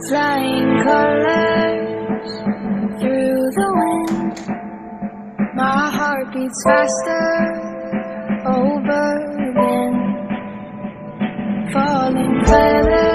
Flying colors through the wind. My heart beats faster over again. Falling feathers